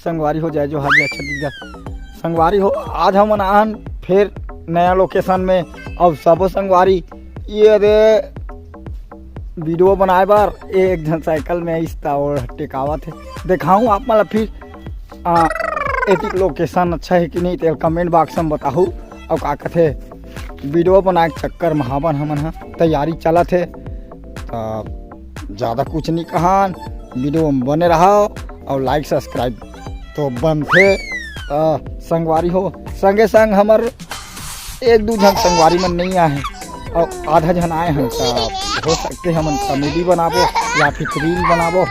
संगवारी हो जाए जो हाजिया छत्तीसगढ़ संगवारी हो। आज हम आन फिर नया लोकेशन में। अब सबो संगवारी ये रे वीडियो बनाए बार एक जन साइकिल में आइसता और टेकावत है। दिखाऊँ आप मतलब फिर एक लोकेशन अच्छा है कि नहीं तो कमेंट बॉक्स में बताऊँ। और का कहते वीडियो बनाए के चक्कर में हावन हमन तैयारी चलत है। तो ज़्यादा कुछ नहीं कहान, वीडियो में बने रहा और लाइक सब्सक्राइब तो बनते। संगवारी हो संगे संग हमार एक दो जन संगवारी में नहीं आए हैं और आधा जन आए हैं। तो हो सकते हम कॉमेडी बनाबो या फिर रील बनाबो।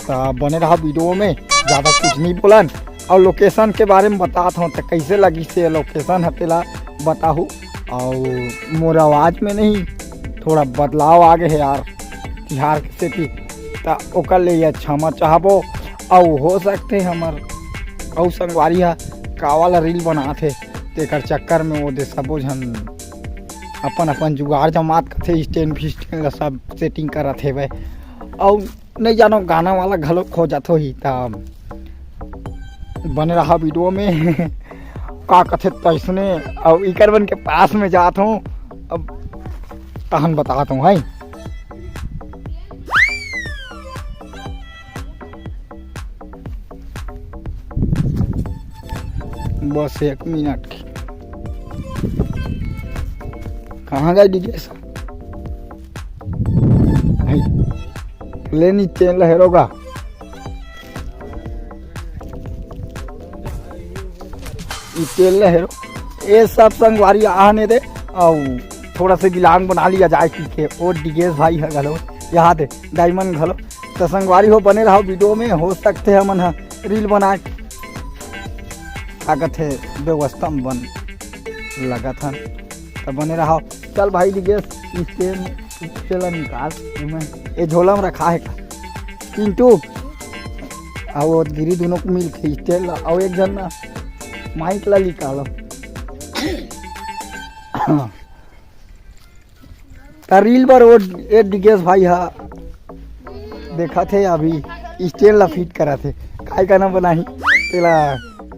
तो बने रहा वीडियो में, ज़्यादा कुछ नहीं बोलन। और लोकेशन के बारे में बताता हूँ तो कैसे लगी से लोकेशन हतेला बताऊँ। और मोर आवाज़ में नहीं थोड़ा बदलाव आ गए है यार तिहार के सेती, तो ओकर लिए क्षमा चाहबो। और हो सकते हमार और संगवारी का वाला रील बनाते तेकर चक्कर में वो दे सबो झन अपन अपन जुगाड़ जमात करते स्टैंड फिस्टैंड सब सेटिंग करत हे। और नहीं जानो गाना वाला घलो खो जात ही। तब बने रहा वीडियो में का कथे तैसने। और इकर बन के पास में जात हूँ, अब तहन बताता हूँ। है बस 1 मिनट की। कहाँ गए डीजे लेनी तेल लहरोगा तेल लहरो ये सब संगवारी आने दे। और थोड़ा सा गिलांग बना लिया जाए कि और डिगेश भाई है घलो यहाँ दे डायमंड घलो। तो संगवारी हो बने रहो वीडियो में। हो सकते हैं मन रील बना ताकत है व्यवस्था में बन लगा था। तो बने रहो। चल भाई डिगेश तेल निकाल ये झोला में रखा है का पिंटू और गिरी दोनों को मिल के तेल। और एक जन ना माइक ला निकालो। रील पर वो एक डिगेश भाई हा देखा थे अभी स्टेल ला फिट करा थे काय का ना बनाही तेला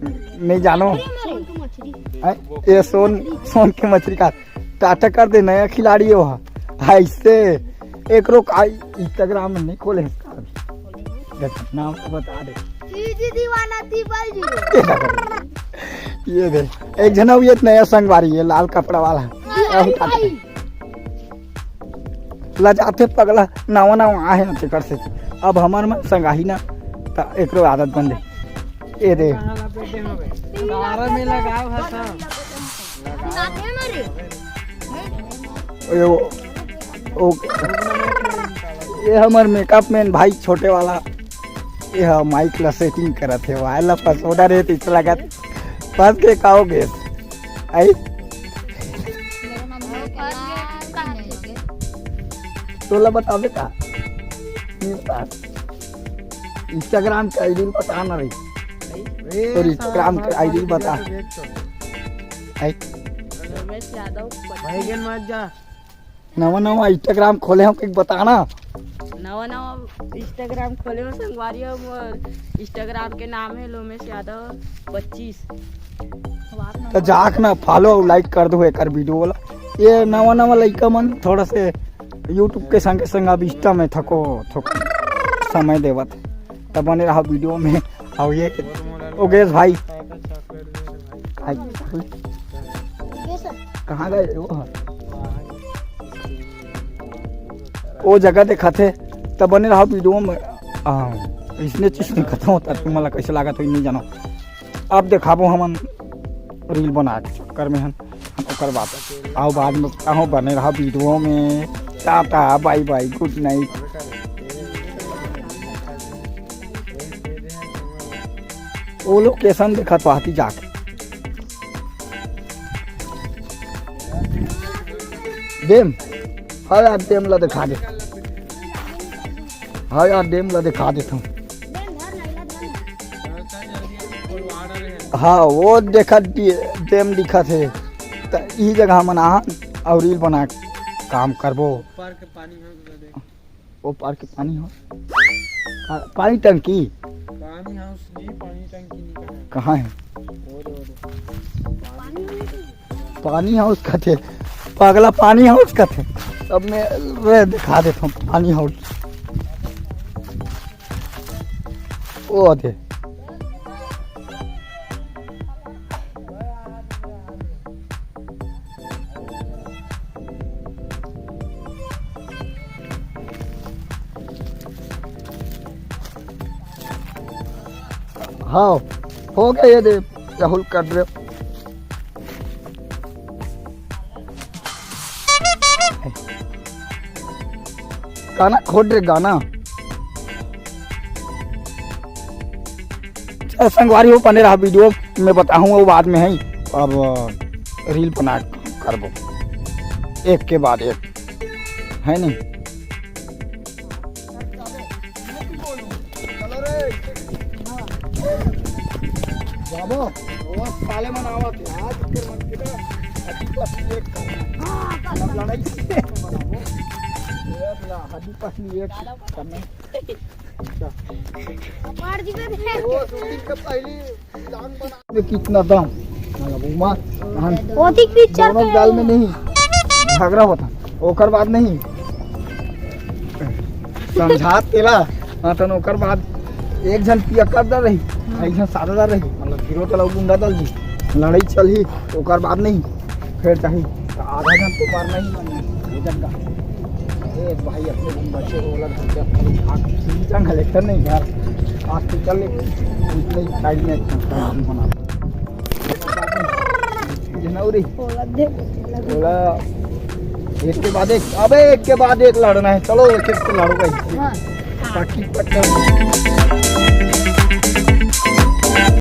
नहीं जानो। ये सोन के मछली का टाटा कर दे नया खिलाड़ी हो ऐसे एक रोक आई इंस्टाग्राम में नहीं खोले नाम तो बता दे। ये दे एक जना ये नया संगवारी है लाल कपड़ा वाला लजाते पगला नवा नवा आहे ना तेकर से। अब हमार मन संगाही ना तो एक आदत बन दे। ये दे ये हमार मेकअप मैन भाई छोटे वाला ये माइक ला सेटिंग करत है। वाला पास ऑर्डर है तो लगा पास के खाओगे आई तोला बतावे का इंस्टाग्राम का आईडी बता ना रही और इंस्टाग्राम का आईडी बता। नवा नवा इंस्टाग्राम खोले हम एक बताना। नवा नवा इंस्टाग्राम खोले हो संगवारी हो। इंस्टाग्राम के नाम है लोमेश यादव 25। तो जाक ना फॉलो और लाइक कर दो एक वीडियो वाला। ये नवा नवा लड़का मन थोड़ा से यूट्यूब के संगे संग अब इंस्टा में थको समय देवत। तब बने रहा वीडियो में। और ये ओगेश भाई कहाँ गए वो जगह देखा थे। तब बने रहा वीडियो में। इसने चीज नहीं खत्म होता तुम्हारा कैसे लगा तो नहीं जानो। अब देखाबो हम रील बना के चक्कर में हम ओकर बात आओ बाद में कहो बने रहा वीडियो में। Tata bye bye good night. वो लोकेशन देखा पाती जाके डेम। हाँ यार डेम ला दिखा दे। हाँ यार डेम ला दिखा देता हूँ। हाँ वो देखा डेम दिखा थे। तो यही जगह मना और रील बना काम करबो। वो पार के पानी हो पानी टंकी पानी हाउस जी, पानी टंकी नहीं कहा। कहाँ है? पानी हाउस का थे पगला, पानी हाउस का थे। अब मैं रे दिखा देता हूँ पानी हाउस। वो थे हाँ, हो गया ये दे राहुल कर रहे। गाना खोल रहे गाना। संगवारी हो बने रहा, वीडियो में बताऊंगा वो बाद में है। अब रील बना करबो एक के बाद एक, है नहीं? जाबो वो साले मनावा थे आज के मन के ना हड्डी पसली एक करना। हां लड़ाई बनाओ एक ला हड्डी पसली एक करना। मार दी कर वो शूटिंग के पहले जान बना कितना दाम मतलब उमा ओती पिक्चर दोनों गाल में नहीं झगड़ा होता, ओकर बाद नहीं समझा तेला। हाँ तो ओकर बाद एक जन पिया कर दे रही, एक जन सादा दे रही, मतलब हीरो तला गुंडा दल जी लड़ाई चली। ओकर बाद नहीं फिर चाहिए तो आधा जन तो मारना ही मारना जन का। एक भाई अपने बच्चे को बोला था कलेक्टर नहीं यार हॉस्पिटल इतने साइड में बना जनवरी बोला एक के बाद एक। अबे एक के बाद एक लड़ना है, चलो एक एक से लड़ो भाई। हां ताकि पट्टा